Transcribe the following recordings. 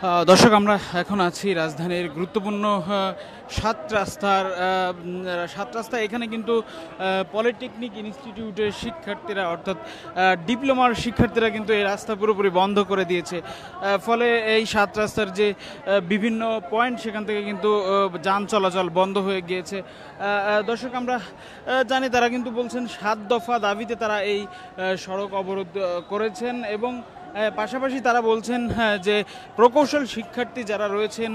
দর্শক, আমরা এখন আছি রাজধানীর গুরুত্বপূর্ণ সাত রাস্তা। এখানে কিন্তু পলিটেকনিক ইনস্টিটিউটের শিক্ষার্থীরা, অর্থাৎ ডিপ্লোমার শিক্ষার্থীরা কিন্তু এই রাস্তা পুরোপুরি বন্ধ করে দিয়েছে। ফলে এই সাত রাস্তার যে বিভিন্ন পয়েন্ট, সেখান থেকে কিন্তু যান চলাচল বন্ধ হয়ে গিয়েছে। দর্শক, আমরা জানি তারা কিন্তু বলছেন 7 দফা দাবিতে তারা এই সড়ক অবরোধ করেছেন এবং পাশাপাশি তারা বলছেন যে প্রকৌশল শিক্ষার্থী যারা রয়েছেন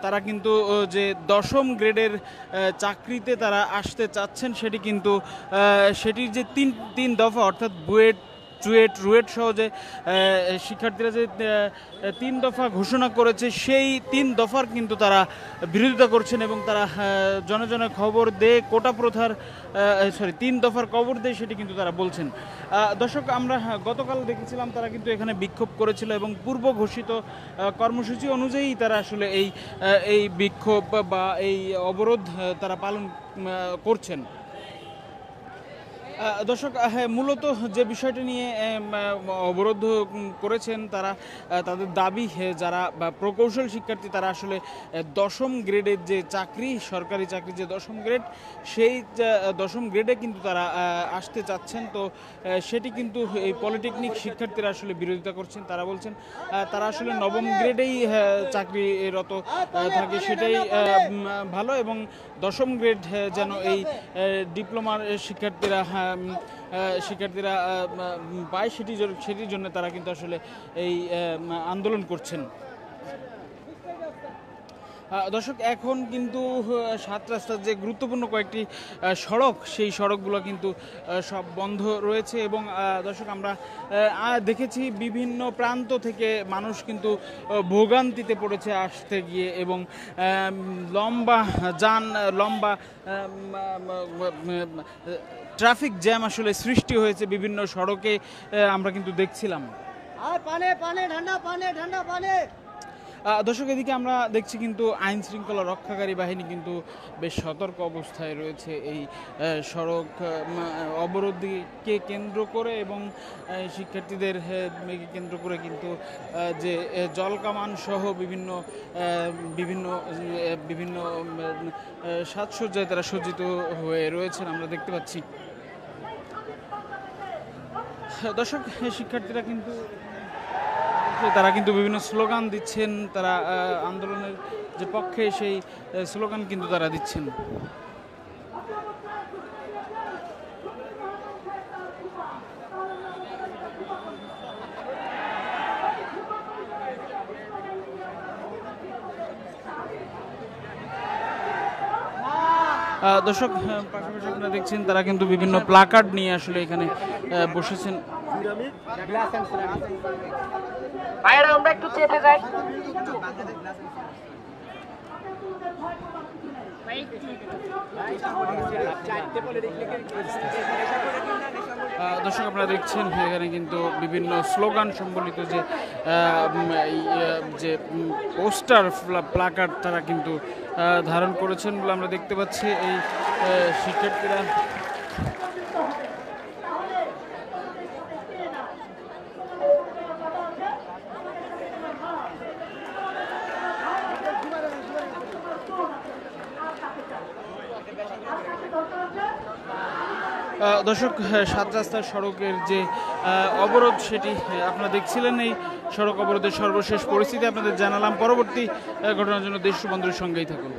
তারা কিন্তু যে 10ম গ্রেডের চাকরিতে তারা আসতে চাচ্ছেন, সেটির যে তিন দফা, অর্থাৎ বুয়েট, চুয়েট, রুয়েট সহ যে শিক্ষার্থীরা যে 3 দফা ঘোষণা করেছে, সেই 3 দফার কিন্তু তারা বিরোধিতা করছেন এবং তারা জনে জনে খবর দিয়ে কোটা প্রথার 3 দফার খবর দিয়ে সেটি কিন্তু তারা বলছেন। দর্শক, আমরা গতকাল দেখেছিলাম তারা কিন্তু এখানে বিক্ষোভ করেছিল এবং পূর্ব ঘোষিত কর্মসূচি অনুযায়ী তারা আসলে এই বিক্ষোভ বা এই অবরোধ তারা পালন করছেন। দর্শক, মূলত যে বিষয়টি নিয়ে অবরোধ করেছেন তারা, তাদের দাবি যারা প্রকৌশল শিক্ষার্থী তারা আসলে 10ম গ্রেডের যে চাকরি, সরকারি চাকরি যে 10ম গ্রেড, সেই 10ম গ্রেডে কিন্তু তারা আসতে চাচ্ছেন। তো সেটি কিন্তু এই পলিটেকনিক শিক্ষার্থীরা আসলে বিরোধিতা করছেন। তারা বলছেন তারা আসলে 9ম গ্রেডেই চাকরিরত থাকে, সেটাই ভালো, এবং 10ম গ্রেড যেন এই ডিপ্লোমার শিক্ষার্থীরা পায়, সেটির জন্য তারা কিন্তু আসলে এই আন্দোলন করছেন। দর্শক, এখন কিন্তু সাত রাস্তার যে গুরুত্বপূর্ণ কয়েকটি সড়ক, সেই সড়কগুলো কিন্তু সব বন্ধ রয়েছে এবং দর্শক, আমরা দেখেছি বিভিন্ন প্রান্ত থেকে মানুষ কিন্তু ভোগান্তিতে পড়েছে আসতে গিয়ে এবং লম্বা ট্রাফিক জ্যাম আসলে সৃষ্টি হয়েছে বিভিন্ন সড়কে, আমরা কিন্তু দেখছিলাম। দর্শক, এদিকে আমরা দেখছি কিন্তু আইন শৃঙ্খলা রক্ষাকারী বাহিনী কিন্তু বেশ সতর্ক অবস্থায় রয়েছে এই সড়ক অবরোধকে কেন্দ্র করে এবং শিক্ষার্থীদের কেন্দ্র করে কিন্তু যে জলকামান সহ বিভিন্ন বিভিন্ন বিভিন্ন সাজসজ্জায় তারা সজ্জিত হয়ে রয়েছেন, আমরা দেখতে পাচ্ছি। দর্শক, শিক্ষার্থীরা কিন্তু বিভিন্ন স্লোগান দিচ্ছেন, তারা আন্দোলনের যে পক্ষে সেই স্লোগান কিন্তু তারা দিচ্ছেন। দর্শক, পাশাপাশি আপনারা দেখছেন তারা কিন্তু বিভিন্ন প্লাকার্ড নিয়ে আসলে এখানে বসেছেন। আমরা একটু চেপে যাই। দর্শক, আপনারা দেখছেন এখানে কিন্তু বিভিন্ন স্লোগান সম্বলিত যে পোস্টার, প্লাকার্ড তারা কিন্তু ধারণ করেছেন বলে আমরা দেখতে পাচ্ছি এই শিক্ষার্থীরা। দর্শক, সাত রাস্তার সড়কের যে অবরোধ, সেটি আপনারা দেখছিলেন। এই সড়ক অবরোধের সর্বশেষ পরিস্থিতি আপনাদের জানালাম। পরবর্তী ঘটনার জন্য দেশ বন্ধুর সঙ্গেই থাকুন।